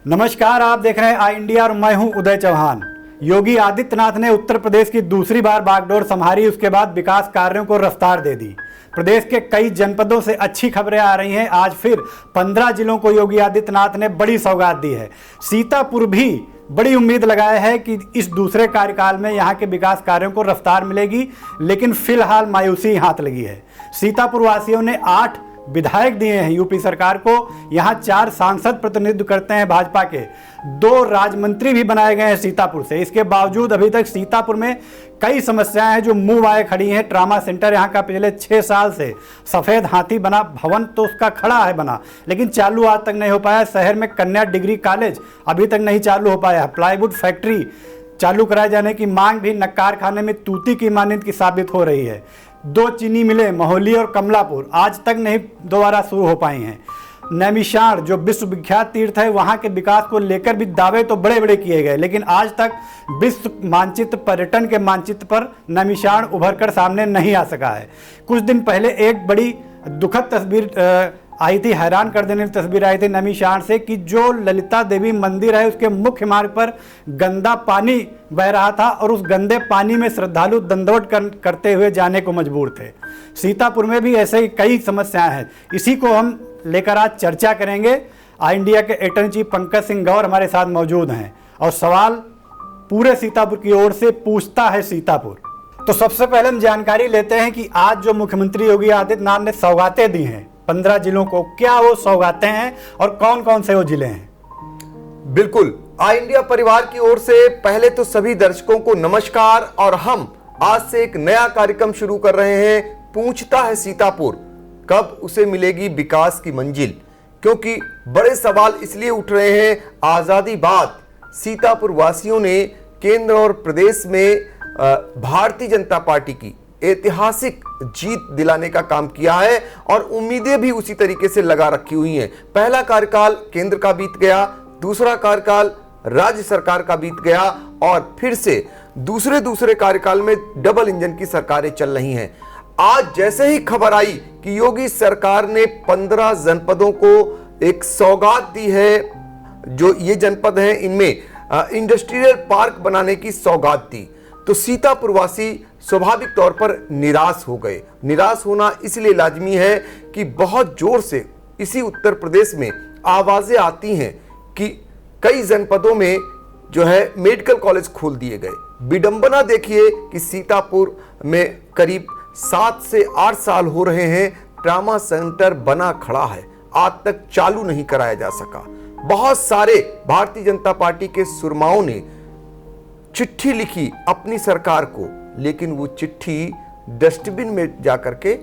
नमस्कार, आप देख रहे हैं आई इंडिया और मैं हूं उदय चौहान। योगी आदित्यनाथ ने उत्तर प्रदेश की दूसरी बार बागडोर संभाली, उसके बाद विकास कार्यों को रफ्तार दे दी। प्रदेश के कई जनपदों से अच्छी खबरें आ रही हैं। आज फिर 15 जिलों को योगी आदित्यनाथ ने बड़ी सौगात दी है। सीतापुर भी बड़ी उम्मीद लगाए है कि इस दूसरे कार्यकाल में यहाँ के विकास कार्यों को रफ्तार मिलेगी, लेकिन फिलहाल मायूसी हाथ लगी है। सीतापुर वासियों ने 8 विधायक दिए हैं यूपी सरकार को। यहाँ 4 सांसद प्रतिनिधित्व करते हैं भाजपा के, 2 राज्य भी बनाए गए हैं सीतापुर से। इसके बावजूद अभी तक सीतापुर में कई समस्याएं हैं जो मुंह आए खड़ी हैं। ट्रामा सेंटर यहाँ का पिछले 6 साल से सफेद हाथी बना, भवन तो उसका खड़ा है बना, लेकिन चालू आज तक नहीं हो पाया। शहर में कन्या डिग्री कॉलेज अभी तक नहीं चालू हो पाया। प्लाईवुड फैक्ट्री चालू कराए जाने की मांग भी नक्कार खाने में तूती की मानंद की साबित हो रही है। 2 चीनी मिलें मोहली और कमलापुर आज तक नहीं दोबारा शुरू हो पाई हैं। नैमिषारण्य जो विश्व विख्यात तीर्थ है, वहां के विकास को लेकर भी दावे तो बड़े बड़े किए गए, लेकिन आज तक विश्व मानचित्र, पर्यटन के मानचित्र पर नैमिषारण्य उभर कर सामने नहीं आ सका है। कुछ दिन पहले एक बड़ी दुखद तस्वीर आई थी, हैरान कर देने वाली तस्वीर आई थी नैमिषारण्य से, कि जो ललिता देवी मंदिर है उसके मुख्य मार्ग पर गंदा पानी बह रहा था और उस गंदे पानी में श्रद्धालु दंडवत करते हुए जाने को मजबूर थे। सीतापुर में भी ऐसे कई समस्याएं हैं। इसी को हम लेकर आज चर्चा करेंगे। आई इंडिया के एडिटर चीफ पंकज सिंह गौर हमारे साथ मौजूद हैं और सवाल पूरे सीतापुर की ओर से पूछता है सीतापुर। तो सबसे पहले हम जानकारी लेते हैं कि आज जो मुख्यमंत्री योगी आदित्यनाथ ने सौगातें दी हैं 15 जिलों को, क्या वो सौगातें हैं और कौन कौन से वो जिले हैं? बिल्कुल, आई इंडिया परिवार की ओर से पहले तो सभी दर्शकों को नमस्कार। और हम आज से एक नया कार्यक्रम शुरू कर रहे हैं, पूछता है सीतापुर, कब उसे मिलेगी विकास की मंजिल। क्योंकि बड़े सवाल इसलिए उठ रहे हैं, आजादी बाद सीतापुर वासियों ने केंद्र और प्रदेश में भारतीय जनता पार्टी की ऐतिहासिक जीत दिलाने का काम किया है और उम्मीदें भी उसी तरीके से लगा रखी हुई हैं। पहला कार्यकाल केंद्र का बीत गया, दूसरा कार्यकाल राज्य सरकार का बीत गया और फिर से दूसरे कार्यकाल में डबल इंजन की सरकारें चल रही हैं। आज जैसे ही खबर आई कि योगी सरकार ने 15 जनपदों को एक सौगात दी है, जो ये जनपद हैं इनमें इंडस्ट्रियल पार्क बनाने की सौगात दी, तो सीतापुर वासी स्वाभाविक तौर पर निराश हो गए। निराश होना इसलिए लाजमी है कि बहुत जोर से इसी उत्तर प्रदेश में आवाजें आती हैं कि कई जनपदों में जो है मेडिकल कॉलेज खोल दिए गए। विडंबना देखिए कि सीतापुर में करीब 7 से 8 साल हो रहे हैं ट्रामा सेंटर बना खड़ा है, आज तक चालू नहीं कराया जा सका। बहुत सारे भारतीय जनता पार्टी के सुरमाओं ने चिट्ठी लिखी अपनी सरकार को, लेकिन वो चिट्ठी डस्टबिन में जाकर के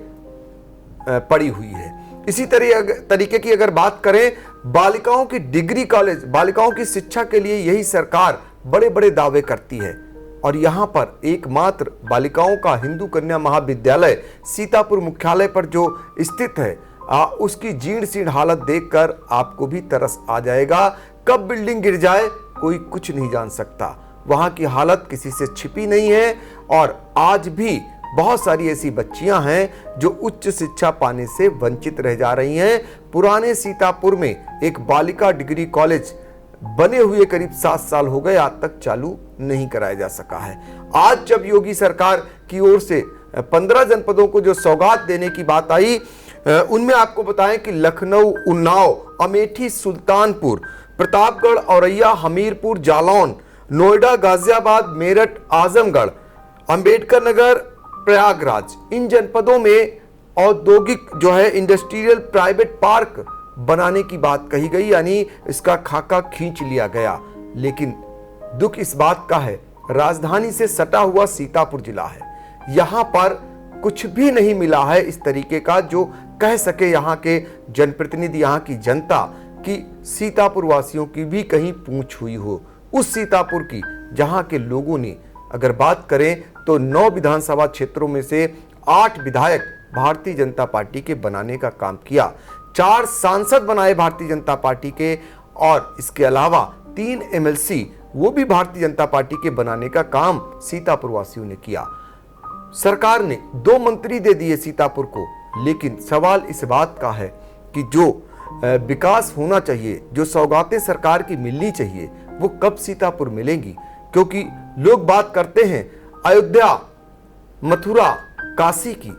पड़ी हुई है। इसी तरीके की अगर बात करें, बालिकाओं की डिग्री कॉलेज, बालिकाओं की शिक्षा के लिए यही सरकार बड़े बड़े दावे करती है और यहां पर एकमात्र बालिकाओं का हिंदू कन्या महाविद्यालय सीतापुर मुख्यालय पर जो स्थित है, उसकी जीर्ण शीर्ण हालत देखकर आपको भी तरस आ जाएगा। कब बिल्डिंग गिर जाए कोई कुछ नहीं जान सकता। वहां की हालत किसी से छिपी नहीं है और आज भी बहुत सारी ऐसी बच्चियां हैं जो उच्च शिक्षा पाने से वंचित रह जा रही हैं। पुराने सीतापुर में एक बालिका डिग्री कॉलेज बने हुए करीब 7 साल हो गए, आज तक चालू नहीं कराया जा सका है। आज जब योगी सरकार की ओर से 15 जनपदों को जो सौगात देने की बात आई, उनमें आपको बताएं कि लखनऊ, उन्नाव, अमेठी, सुल्तानपुर, प्रतापगढ़, औरैया, हमीरपुर, जालौन, नोएडा, गाजियाबाद, मेरठ, आजमगढ़, अंबेडकर नगर, प्रयागराज, इन जनपदों में औद्योगिक जो है इंडस्ट्रियल प्राइवेट पार्क बनाने की बात कही गई, यानी इसका खाका खींच लिया गया। लेकिन दुख इस बात का है, राजधानी से सटा हुआ सीतापुर जिला है, यहां पर कुछ भी नहीं मिला है इस तरीके का जो कह सके यहाँ के जनप्रतिनिधि, यहाँ की जनता कि सीतापुर वासियों की भी कहीं पूंछ हुई हो। उस सीतापुर की जहां के लोगों ने अगर बात करें तो 9 विधानसभा क्षेत्रों में से 8 विधायक भारतीय जनता पार्टी के बनाने का काम किया, 4 सांसद बनाए भारतीय जनता पार्टी के और इसके अलावा 3 MLC वो भी भारतीय जनता पार्टी के बनाने का काम सीतापुर वासियों ने किया। सरकार ने 2 मंत्री दे दिए सीतापुर को, लेकिन सवाल इस बात का है कि जो विकास होना चाहिए, जो सौगातें सरकार की मिलनी चाहिए, वो कब सीतापुर मिलेंगी? क्योंकि लोग बात करते हैं अयोध्या, मथुरा, काशी की।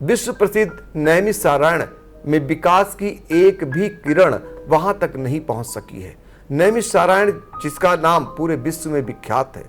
विश्व प्रसिद्ध नैमिषारण्य में विकास की एक भी किरण वहां तक नहीं पहुंच सकी है। नैमिषारण्य, जिसका नाम पूरे विश्व में विख्यात है,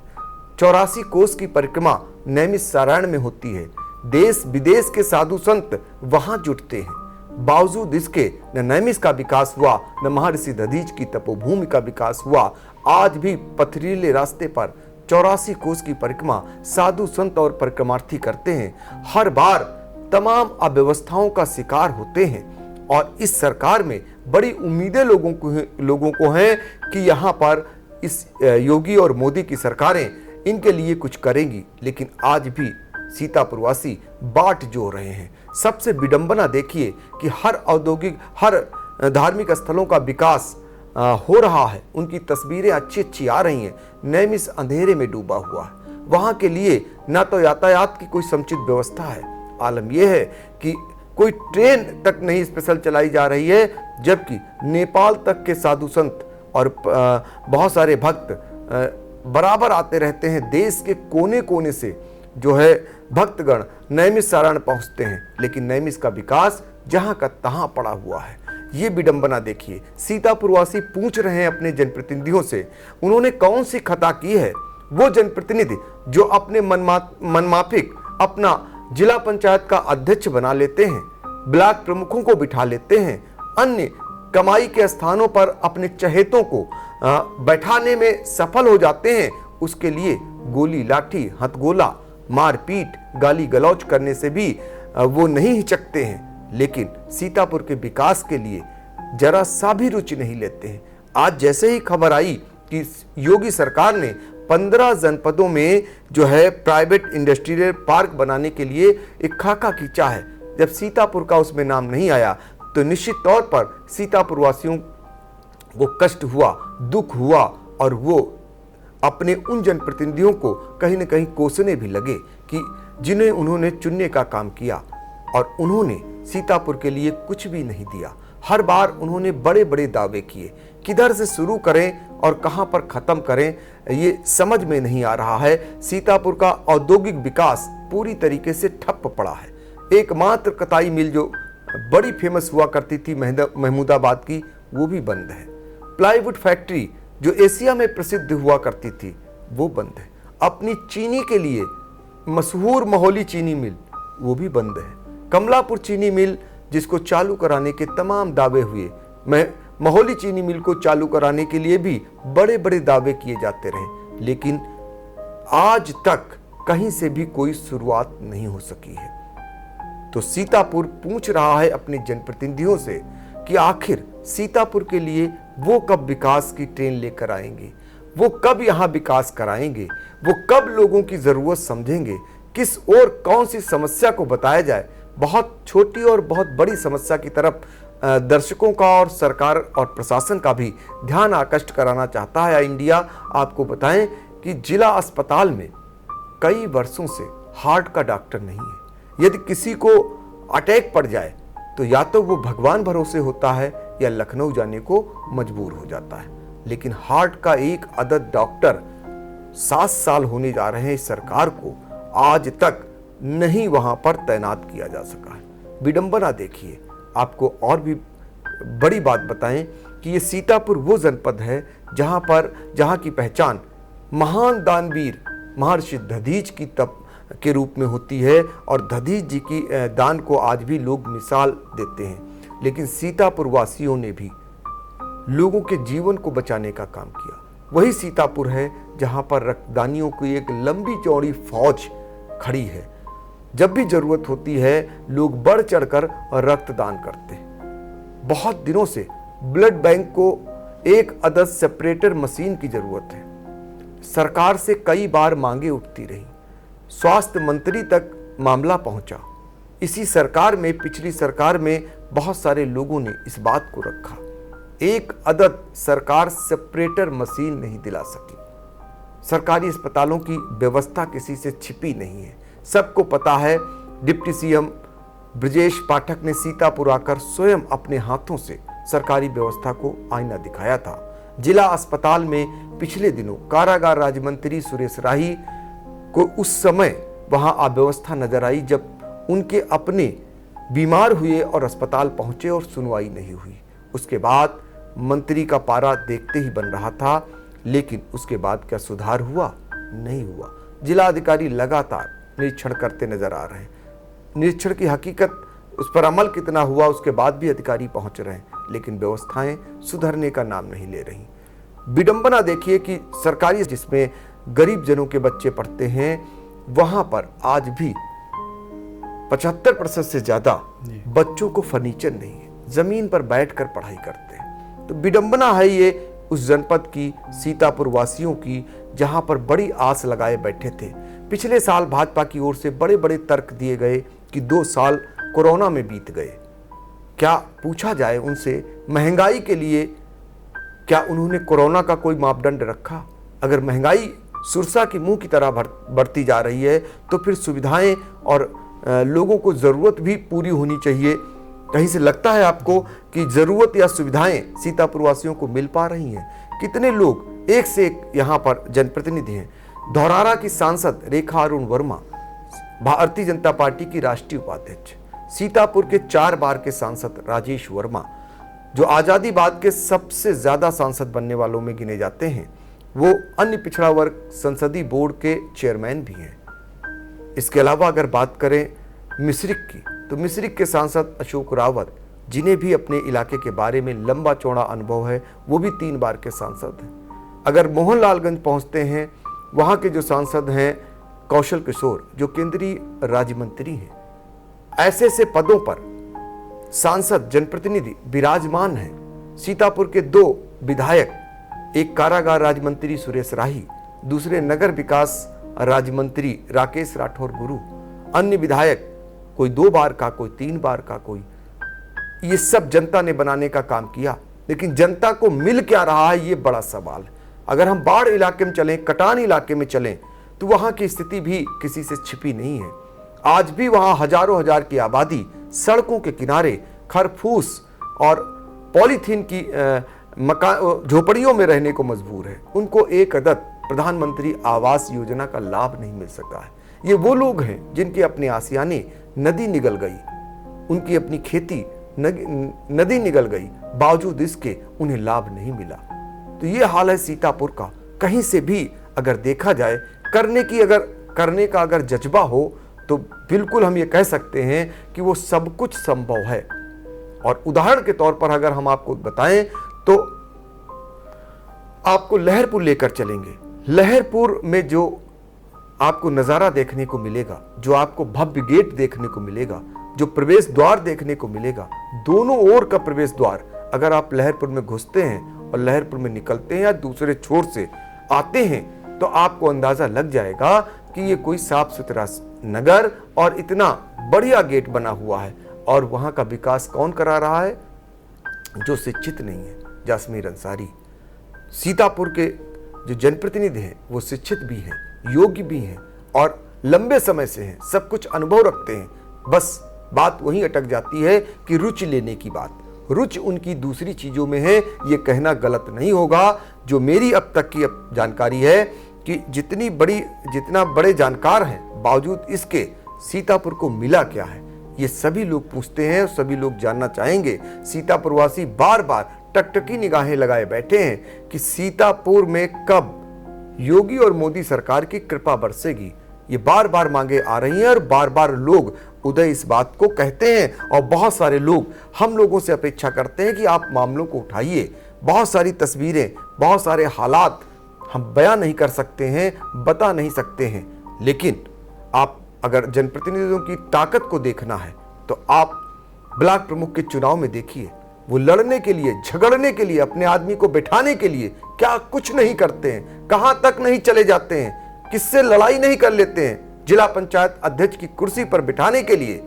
84 कोस की परिक्रमा नैमिषारण्य में होती है। देश विदेश के साधु संत वहां जुटते हैं। बावजूद इसके न नैमिष का विकास हुआ, न महर्षि दधीच की तपोभूमि का विकास हुआ। आज भी पथरीले रास्ते पर 84 कोस की परिक्रमा साधु संत और परिक्रमार्थी करते हैं। हर बार तमाम अव्यवस्थाओं का शिकार होते हैं और इस सरकार में बड़ी उम्मीदें लोगों को हैं कि यहाँ पर इस योगी और मोदी की सरकारें इनके लिए कुछ करेंगी। लेकिन आज भी सीतापुरवासी बाट जोड़ रहे हैं। सबसे विडंबना देखिए कि हर धार्मिक स्थलों का विकास हो रहा है। उनकी तस्वीरें अच्छी आ रही हैं। नैमिष अंधेरे में डूबा हुआ है। वहाँ के लिए ना तो यातायात की कोई समुचित व्यवस्था है। आलम यह है कि कोई ट्रेन तक नहीं स्पेशल चलाई जा रही है, जबकि नेपाल तक के साधु संत और बहुत सारे भक्त बराबर आते रहते हैं। देश के कोने कोने से जो है भक्तगण नैमिषारण्य पहुंचते हैं, लेकिन नैमिष का विकास जहां का तहां पड़ा हुआ है। ये विडंबना देखिए। सीतापुरवासी पूछ रहे हैं अपने जनप्रतिनिधियों से, उन्होंने कौन सी खता की है? वो जनप्रतिनिधि जो अपने मनमाफिक अपना जिला पंचायत का अध्यक्ष बना लेते हैं, ब्लॉक प्रमुखों को बिठा लेते हैं, अन्य कमाई के स्थानों पर अपने चहेतों को बैठाने में सफल हो जाते हैं, उसके लिए गोली, लाठी, हथगोला, मारपीट, गाली गलौज करने से भी वो नहीं हिचकते हैं। लेकिन सीतापुर के विकास के लिए जरा सा भी रुचि नहीं लेते हैं। आज जैसे ही खबर आई कि योगी सरकार ने 15 जनपदों में जो है प्राइवेट इंडस्ट्रियल पार्क बनाने के लिए एक खाका खींचा है, जब सीतापुर का उसमें नाम नहीं आया तो निश्चित तौर पर सीतापुर वासियों को कष्ट हुआ, दुख हुआ और वो अपने उन जनप्रतिनिधियों को कहीं न कहीं कोसने भी लगे कि जिन्हें उन्होंने चुनने का काम किया और उन्होंने सीतापुर के लिए कुछ भी नहीं दिया। हर बार उन्होंने बड़े बड़े दावे किए, किधर से शुरू करें और कहां पर खत्म करें ये समझ में नहीं आ रहा है। सीतापुर का औद्योगिक विकास पूरी तरीके से ठप पड़ा है। एकमात्र कताई मिल जो बड़ी फेमस हुआ करती थी महमूदाबाद की, वो भी बंद है। प्लाईवुड फैक्ट्री जो एशिया में प्रसिद्ध हुआ करती थी, वो बंद है। अपनी चीनी के लिए मशहूर महोली चीनी मिल, वो भी बंद है। कमलापुर चीनी मिल जिसको चालू कराने के तमाम दावे हुए, महोली चीनी मिल को चालू कराने के लिए भी बड़े बड़े दावे किए जाते रहे, लेकिन आज तक कहीं से भी कोई शुरुआत नहीं हो सकी है। तो सीतापुर पूछ रहा है अपने जनप्रतिनिधियों से कि आखिर सीतापुर के लिए वो कब विकास की ट्रेन लेकर आएंगे, वो कब यहाँ विकास कराएंगे, वो कब लोगों की जरूरत समझेंगे, किस और कौन सी समस्या को बताया जाए। बहुत छोटी और बहुत बड़ी समस्या की तरफ दर्शकों का और सरकार और प्रशासन का भी ध्यान आकृष्ट कराना चाहता है इंडिया। आपको बताएं कि जिला अस्पताल में कई वर्षों से हार्ट का डॉक्टर नहीं है। यदि किसी को अटैक पड़ जाए तो या तो वो भगवान भरोसे होता है या लखनऊ जाने को मजबूर हो जाता है, लेकिन हार्ट का एक अदद डॉक्टर 7 साल होने जा रहे हैं इस सरकार को, आज तक नहीं वहां पर तैनात किया जा सका है। विडंबना देखिए। आपको और भी बड़ी बात बताएं कि ये सीतापुर वो जनपद है जहां की पहचान महान दानवीर महर्षि दधीच की तप के रूप में होती है और दधीच जी की दान को आज भी लोग मिसाल देते हैं। लेकिन सीतापुर वासियों ने भी लोगों के जीवन को बचाने का काम किया। वही सीतापुर है जहां पर रक्तदानियों की एक लंबी चौड़ी फौज खड़ी है। जब भी जरूरत होती है लोग बढ़ चढ़कर रक्तदान करते हैं। बहुत दिनों से ब्लड बैंक को एक अदद सेपरेटर मशीन की जरूरत है। सरकार से कई बार मांगे उठती रही, स्वास्थ्य मंत्री तक मामला पहुंचा। इसी सरकार में, पिछली सरकार में बहुत सारे लोगों ने इस बात को रखा। एक अदद सरकार सेपरेटर मशीन नहीं दिला सकी। सरकारी अस्पतालों की व्यवस्था किसी से छिपी नहीं है, सबको पता है। डिप्टी सीएम ब्रजेश पाठक ने सीतापुर आकर स्वयं अपने हाथों से सरकारी व्यवस्था को आईना दिखाया था। जिला अस्पताल में पिछले दिनों कारागार राज्य मंत्री सुरेश राही को उस समय वहां अव्यवस्था नजर आई जब उनके अपने बीमार हुए और अस्पताल पहुंचे और सुनवाई नहीं हुई। उसके बाद मंत्री का पारा देखते ही बन रहा था, लेकिन उसके बाद क्या सुधार हुआ? नहीं हुआ। जिला अधिकारी लगातार निरीक्षण करते नजर आ रहे हैं। निरीक्षण की हकीकत, उस पर अमल कितना हुआ उसके बाद भी अधिकारी पहुंच रहे हैं, लेकिन व्यवस्थाएं सुधरने का नाम नहीं ले रही। विडंबना देखिए कि सरकारी जिसमें गरीब जनों के बच्चे पढ़ते हैं, वहां पर आज भी 75% से ज्यादा बच्चों को फर्नीचर नहीं है, जमीन पर बैठकर पढ़ाई करते हैं। तो विडंबना है ये उस जनपद की, सीतापुर वासियों की, जहां पर बड़ी आस लगाए बैठे थे। पिछले साल भाजपा की ओर से बड़े बड़े तर्क दिए गए कि 2 साल कोरोना में बीत गए। क्या पूछा जाए उनसे, महंगाई के लिए क्या उन्होंने कोरोना का कोई मापदंड रखा? अगर महंगाई सुरसा की मुंह की तरह बढ़ती जा रही है तो फिर सुविधाएं और लोगों को जरूरत भी पूरी होनी चाहिए। कहीं से लगता है आपको कि जरूरत या सुविधाएं सीतापुर वासियों को मिल पा रही हैं? कितने लोग एक से एक यहाँ पर जनप्रतिनिधि हैं। धौरारा की सांसद रेखा अरुण वर्मा, भारतीय जनता पार्टी की राष्ट्रीय उपाध्यक्ष, सीतापुर के 4 बार के सांसद राजेश वर्मा, जो आजादी बाद के सबसे ज्यादा सांसद बनने वालों में गिने जाते हैं, वो अन्य पिछड़ा वर्ग संसदीय बोर्ड के चेयरमैन भी हैं। इसके अलावा अगर बात करें मिश्रिक की, तो मिश्रिक के सांसद अशोक रावत, जिन्हें भी अपने इलाके के बारे में लंबा चौड़ा अनुभव है, वो भी 3 बार के सांसद हैं। अगर मोहनलालगंज पहुंचते हैं, वहां के जो सांसद हैं कौशल किशोर, जो केंद्रीय राज्य मंत्री हैं। ऐसे से पदों पर सांसद जनप्रतिनिधि विराजमान हैं। सीतापुर के 2 विधायक, एक कारागार राज्य मंत्री सुरेश राही, दूसरे नगर विकास राज्य मंत्री राकेश राठौर गुरु, अन्य विधायक कोई 2 बार का, कोई 3 बार का, कोई, ये सब जनता ने बनाने का काम किया। लेकिन जनता को मिल क्या रहा है, ये बड़ा सवाल है। अगर हम बाढ़ इलाके में चलें, कटान इलाके में चलें, तो वहां की स्थिति भी किसी से छिपी नहीं है। आज भी वहां हजारों हजार की आबादी सड़कों के किनारे खरफूस और पॉलीथीन की झोपड़ियों में रहने को मजबूर है। उनको एक अदद प्रधानमंत्री आवास योजना का लाभ नहीं मिल सका है। ये वो लोग हैं जिनके अपने आसियाने नदी निगल गई, उनकी अपनी खेती नदी निगल गई, बावजूद इसके उन्हें लाभ नहीं मिला। तो ये हाल है सीतापुर का। कहीं से भी अगर देखा जाए, करने का अगर जज्बा हो, तो बिल्कुल हम ये कह सकते हैं कि वो सब कुछ संभव है। और उदाहरण के तौर पर अगर हम आपको बताएं तो आपको लहरपुर लेकर चलेंगे। लहरपुर में जो आपको नजारा देखने को मिलेगा, जो आपको भव्य गेट देखने को मिलेगा, जो प्रवेश द्वार देखने को मिलेगा, दोनों ओर का प्रवेश द्वार, अगर आप लहरपुर में घुसते हैं और लहरपुर में निकलते हैं या दूसरे छोर से आते हैं, तो आपको अंदाजा लग जाएगा कि ये कोई साफ सुथरा नगर और इतना बढ़िया गेट बना हुआ है। और वहां का विकास कौन करा रहा है? जो शिक्षित नहीं है, जासमीर अंसारी। सीतापुर के जो जनप्रतिनिधि हैं वो शिक्षित भी हैं, योग्य भी हैं और लंबे समय से हैं, सब कुछ अनुभव रखते हैं। बस बात वहीं अटक जाती है कि रुचि लेने की बात। रुचि उनकी दूसरी चीजों में है, ये कहना गलत नहीं होगा। जो मेरी अब तक की जानकारी है कि जितना बड़े जानकार हैं, बावजूद इसके सीतापुर को मिला क्या है, ये सभी लोग पूछते हैं, सभी लोग जानना चाहेंगे। सीतापुर वासी बार बार टकटकी निगाहें लगाए बैठे हैं कि सीतापुर में कब योगी और मोदी सरकार की कृपा बरसेगी। ये बार बार मांगे आ रही हैं और बार बार लोग उदय इस बात को कहते हैं। और बहुत सारे लोग हम लोगों से अपेक्षा करते हैं कि आप मामलों को उठाइए। बहुत सारी तस्वीरें, बहुत सारे हालात हम बयां नहीं कर सकते हैं, बता नहीं सकते हैं, लेकिन आप अगर जनप्रतिनिधियों की ताकत को देखना है तो आप ब्लॉक प्रमुख के चुनाव में देखिए। वो लड़ने के लिए, झगड़ने के लिए, अपने आदमी को बैठाने के लिए क्या कुछ नहीं करते हैं, कहां तक नहीं चले जाते हैं, किससे लड़ाई नहीं कर लेते हैं। जिला पंचायत अध्यक्ष की कुर्सी पर बिठाने के लिए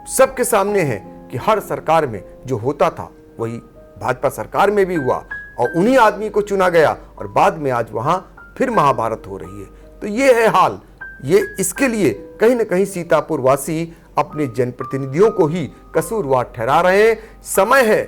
सबके सामने है कि हर सरकार में जो होता था वही भाजपा सरकार में भी हुआ और उन्हीं आदमी को चुना गया और बाद में आज वहां फिर महाभारत हो रही है। तो ये है हाल। ये इसके लिए कहीं ना कहीं सीतापुर वासी अपने जनप्रतिनिधियों को ही कसूरवार ठहरा रहे हैं। समय है,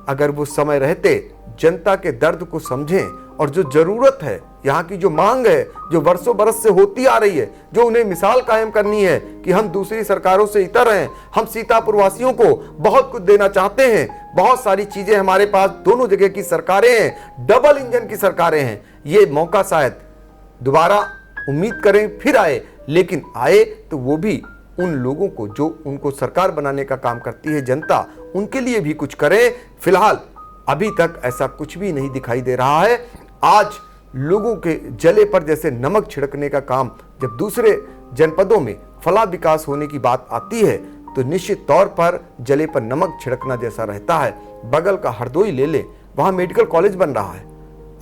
अगर वो समय रहते जनता के दर्द को समझें और जो जरूरत है, यहाँ की जो मांग है, जो वर्षों बरस से होती आ रही है, जो उन्हें मिसाल कायम करनी है कि हम दूसरी सरकारों से इतर हैं, हम सीतापुर वासियों को बहुत कुछ देना चाहते हैं, बहुत सारी चीजें हमारे पास, दोनों जगह की सरकारें हैं, डबल इंजन की सरकारें हैं। ये मौका शायद दोबारा उम्मीद करें फिर आए, लेकिन आए तो वो भी उन लोगों को जो उनको सरकार बनाने का काम करती है जनता, उनके लिए भी कुछ करें। फिलहाल अभी तक ऐसा कुछ भी नहीं दिखाई दे रहा है। आज लोगों के जले पर जैसे नमक छिड़कने का काम जब दूसरे जनपदों में फला विकास होने की बात आती है तो निश्चित तौर पर जले पर नमक छिड़कना जैसा रहता है। बगल का हरदोई ले ले, वहां मेडिकल कॉलेज बन रहा है,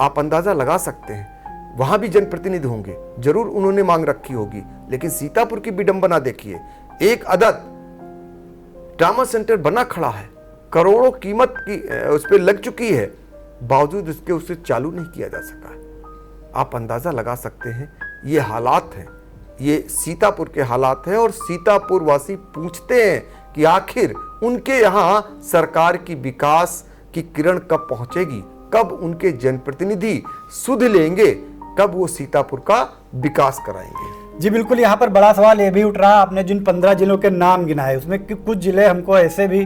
आप अंदाजा लगा सकते हैं वहां भी जनप्रतिनिधि होंगे, जरूर उन्होंने मांग रखी होगी। लेकिन सीतापुर की विडंबना देखिए, एक अदद ट्रामा सेंटर बना खड़ा है, करोड़ों कीमत की उस पर लग चुकी है, बावजूद इसके उसे चालू नहीं किया जा सका है। आप अंदाजा लगा सकते हैं ये हालात हैं, ये सीतापुर के हालात हैं। और सीतापुर वासी पूछते हैं कि आखिर उनके यहां सरकार की विकास की किरण कब पहुंचेगी, कब उनके जनप्रतिनिधि सुध लेंगे, कब वो सीतापुर का विकास कराएंगे। जी बिल्कुल, यहाँ पर बड़ा सवाल ये भी उठ रहा, आपने जिन 15 जिलों के नाम गिनाए उसमें कुछ जिले हमको ऐसे भी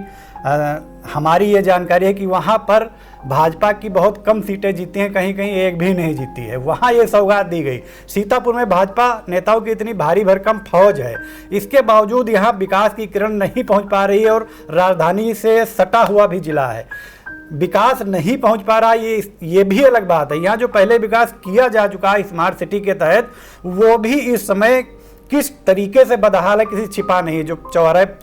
हमारी ये जानकारी है कि वहाँ पर भाजपा की बहुत कम सीटें जीती हैं, कहीं कहीं एक भी नहीं जीती है, वहाँ ये सौगात दी गई। सीतापुर में भाजपा नेताओं की इतनी भारी भरकम फौज है, इसके बावजूद यहाँ विकास की किरण नहीं पहुँच पा रही है और राजधानी से सटा हुआ भी जिला है, विकास नहीं पहुंच पा रहा। ये भी अलग बात है। यहाँ जो पहले विकास किया जा चुका है स्मार्ट सिटी के तहत, वो भी इस समय किस तरीके से बदहाल है, किसी छिपा नहीं है। जो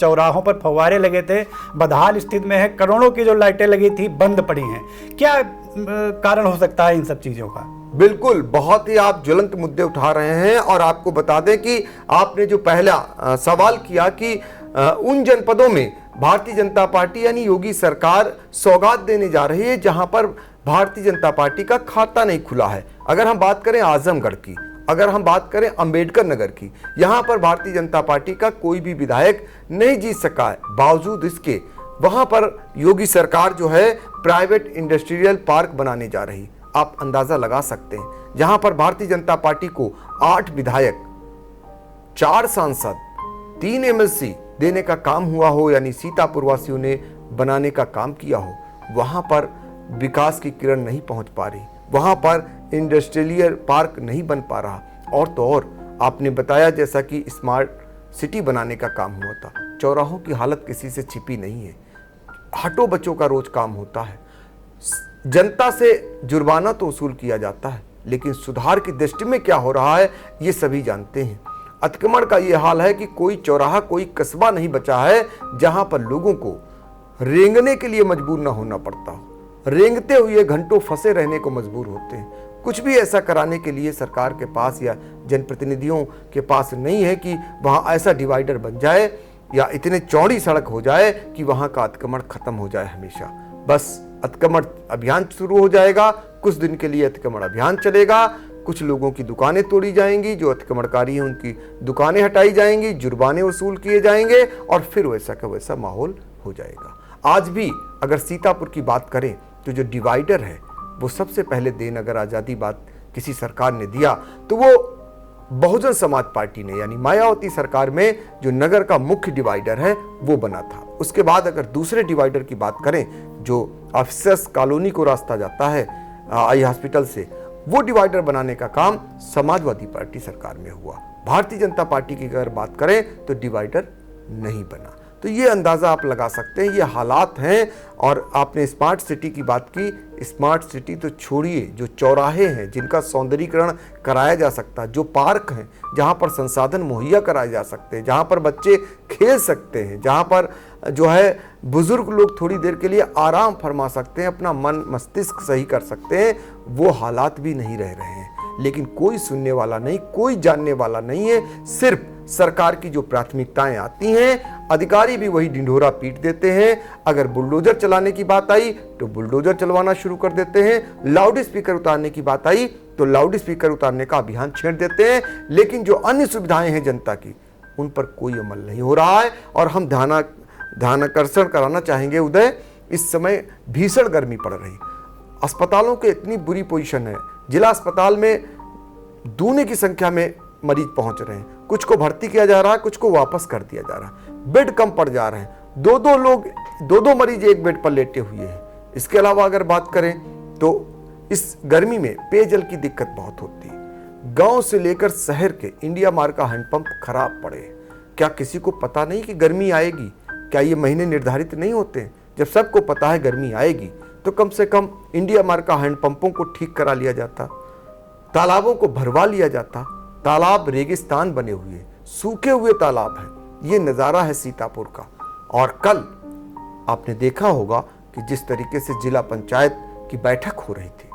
चौराहों पर फव्वारे लगे थे बदहाल स्थिति में है, करोड़ों की जो लाइटें लगी थी बंद पड़ी हैं। क्या कारण हो सकता है इन सब चीज़ों का? बिल्कुल, बहुत ही आप ज्वलंत मुद्दे उठा रहे हैं। और आपको बता दें कि आपने जो पहला सवाल किया कि उन जनपदों में भारतीय जनता पार्टी यानी योगी सरकार सौगात देने जा रही है जहां पर भारतीय जनता पार्टी का खाता नहीं खुला है। अगर हम बात करें आजमगढ़ की, अगर हम बात करें अंबेडकर नगर की, यहां पर भारतीय जनता पार्टी का कोई भी विधायक नहीं जीत सका है। बावजूद इसके वहां पर योगी सरकार जो है प्राइवेट इंडस्ट्रियल पार्क बनाने जा रही, आप अंदाजा लगा सकते हैं। जहां पर भारतीय जनता पार्टी को 8 विधायक, 4 सांसद, 3 एमएलसी देने का काम हुआ हो, यानी सीतापुर वासियों ने बनाने का काम किया हो, वहां पर विकास की किरण नहीं पहुंच पा रही, वहां पर इंडस्ट्रियल पार्क नहीं बन पा रहा। और तो और आपने बताया जैसा कि स्मार्ट सिटी बनाने का काम हुआ था, चौराहों की हालत किसी से छिपी नहीं है, हटो बच्चों का रोज काम होता है, जनता से जुर्माना तो वसूल किया जाता है, लेकिन सुधार की दृष्टि में क्या हो रहा है ये सभी जानते हैं। अतिक्रमण का ये हाल है कि कोई चौराहा, कोई कस्बा नहीं बचा है जहां पर लोगों को रेंगने के लिए मजबूर ना होना पड़ता हो, रेंगते हुए घंटों फंसे रहने को मजबूर होते हैं। कुछ भी ऐसा कराने के लिए सरकार के पास या जनप्रतिनिधियों के पास नहीं है कि वहां ऐसा डिवाइडर बन जाए या इतने चौड़ी सड़क हो जाए कि वहां का अतिक्रमण खत्म हो जाए हमेशा। बस अतिक्रमण अभियान शुरू हो जाएगा, कुछ दिन के लिए अतिक्रमण अभियान चलेगा, कुछ लोगों की दुकानें तोड़ी जाएंगी, जो अतिक्रमणकारी हैं उनकी दुकानें हटाई जाएंगी, जुर्माने वसूल किए जाएंगे और फिर वैसा का वैसा माहौल हो जाएगा। आज भी अगर सीतापुर की बात करें तो जो डिवाइडर है वो सबसे पहले देन अगर आज़ादी बात किसी सरकार ने दिया तो वो बहुजन समाज पार्टी ने, यानी मायावती सरकार में जो नगर का मुख्य डिवाइडर है वो बना था। उसके बाद अगर दूसरे डिवाइडर की बात करें जो ऑफिसर्स कॉलोनी को रास्ता जाता है आई हॉस्पिटल से, वो डिवाइडर बनाने का काम समाजवादी पार्टी सरकार में हुआ। भारतीय जनता पार्टी की अगर बात करें तो डिवाइडर नहीं बना। तो ये अंदाज़ा आप लगा सकते हैं, ये हालात हैं। और आपने स्मार्ट सिटी की बात की, स्मार्ट सिटी तो छोड़िए, जो चौराहे हैं जिनका सौंदर्यीकरण कराया जा सकता है, जो पार्क हैं जहाँ पर संसाधन मुहैया कराए जा सकते हैं, जहाँ पर बच्चे खेल सकते हैं, जहाँ पर जो है बुजुर्ग लोग थोड़ी देर के लिए आराम फरमा सकते हैं, अपना मन मस्तिष्क सही कर सकते हैं, वो हालात भी नहीं रह रहे हैं। लेकिन कोई सुनने वाला नहीं, कोई जानने वाला नहीं है। सिर्फ सरकार की जो प्राथमिकताएं आती हैं, अधिकारी भी वही ढिंढोरा पीट देते हैं। अगर बुलडोजर चलाने की बात आई तो बुलडोजर चलवाना शुरू कर देते हैं, लाउड स्पीकर उतारने की बात आई तो लाउड स्पीकर उतारने का अभियान छेड़ देते हैं। लेकिन जो अन्य सुविधाएं हैं जनता की, उन पर कोई अमल नहीं हो रहा है। और हम ध्यानाकर्षण कराना चाहेंगे उदय, इस समय भीषण गर्मी पड़ रही, अस्पतालों के इतनी बुरी पोजीशन है, जिला अस्पताल में दूने की संख्या में मरीज पहुंच रहे हैं, कुछ को भर्ती किया जा रहा है, कुछ को वापस कर दिया जा रहा है, बेड कम पड़ जा रहे हैं, दो मरीज एक बेड पर लेटे हुए हैं। इसके अलावा अगर बात करें तो इस गर्मी में पेयजल की दिक्कत बहुत होती है। गांव से लेकर शहर के इंडिया मार्क का हैंडपंप खराब पड़े। क्या किसी को पता नहीं कि गर्मी आएगी? क्या ये महीने निर्धारित नहीं होते? जब सबको पता है गर्मी आएगी तो कम से कम इंडिया मार्क का हैंडपंपों को ठीक करा लिया जाता, तालाबों को भरवा लिया जाता। तालाब रेगिस्तान बने हुए, सूखे हुए तालाब हैं। ये नज़ारा है सीतापुर का। और कल आपने देखा होगा कि जिस तरीके से जिला पंचायत की बैठक हो रही थी,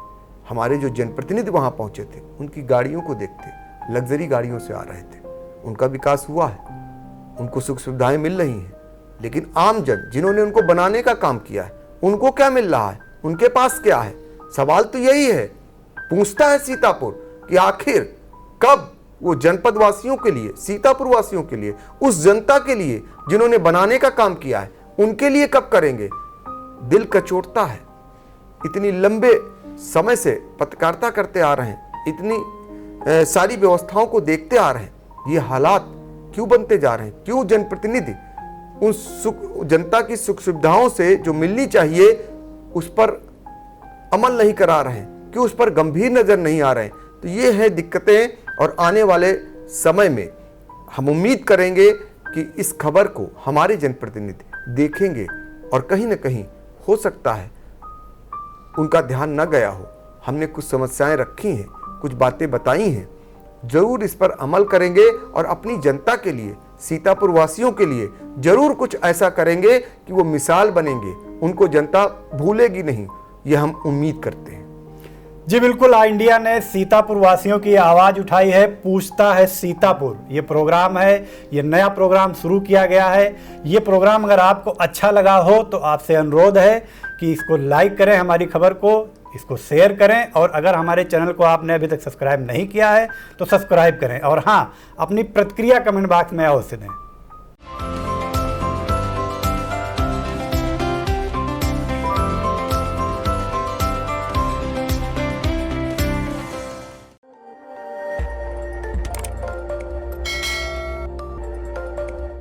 हमारे जो जनप्रतिनिधि वहां पहुंचे थे, उनकी गाड़ियों को देखते, लग्जरी गाड़ियों से आ रहे थे। उनका विकास हुआ है, उनको सुख सुविधाएं मिल रही हैं, लेकिन आम जन जिन्होंने उनको बनाने का काम किया है, उनको क्या मिल रहा है? उनके पास क्या है? सवाल तो यही है, पूछता है सीतापुर कि आखिर कब वो जनपद वासियों के लिए, सीतापुर वासियों के लिए, उस जनता के लिए जिन्होंने बनाने का काम किया है, उनके लिए कब करेंगे? दिल कचोटता है। इतनी लंबे समय से पत्रकारिता करते आ रहे हैं, इतनी सारी व्यवस्थाओं को देखते आ रहे हैं, ये हालात क्यों बनते जा रहे हैं? क्यों जनप्रतिनिधि उन जनता की सुख सुविधाओं से जो मिलनी चाहिए उस पर अमल नहीं करा रहे हैं? क्यों उस पर गंभीर नजर नहीं आ रहे हैं? तो ये है दिक्कतें। और आने वाले समय में हम उम्मीद करेंगे कि इस खबर को हमारे जनप्रतिनिधि देखेंगे और कहीं ना कहीं हो सकता है उनका ध्यान न गया हो। हमने कुछ समस्याएं रखी हैं, कुछ बातें बताई हैं, जरूर इस पर अमल करेंगे और अपनी जनता के लिए, सीतापुर वासियों के लिए जरूर कुछ ऐसा करेंगे कि वो मिसाल बनेंगे, उनको जनता भूलेगी नहीं, ये हम उम्मीद करते हैं। जी बिल्कुल, ऑल इंडिया ने सीतापुर वासियों की आवाज़ उठाई है। पूछता है सीतापुर, ये प्रोग्राम है, ये नया प्रोग्राम शुरू किया गया है। ये प्रोग्राम अगर आपको अच्छा लगा हो तो आपसे अनुरोध है कि इसको लाइक करें, हमारी खबर को इसको शेयर करें, और अगर हमारे चैनल को आपने अभी तक सब्सक्राइब नहीं किया है तो सब्सक्राइब करें। और हाँ, अपनी प्रतिक्रिया कमेंट बॉक्स में अवश्य दें।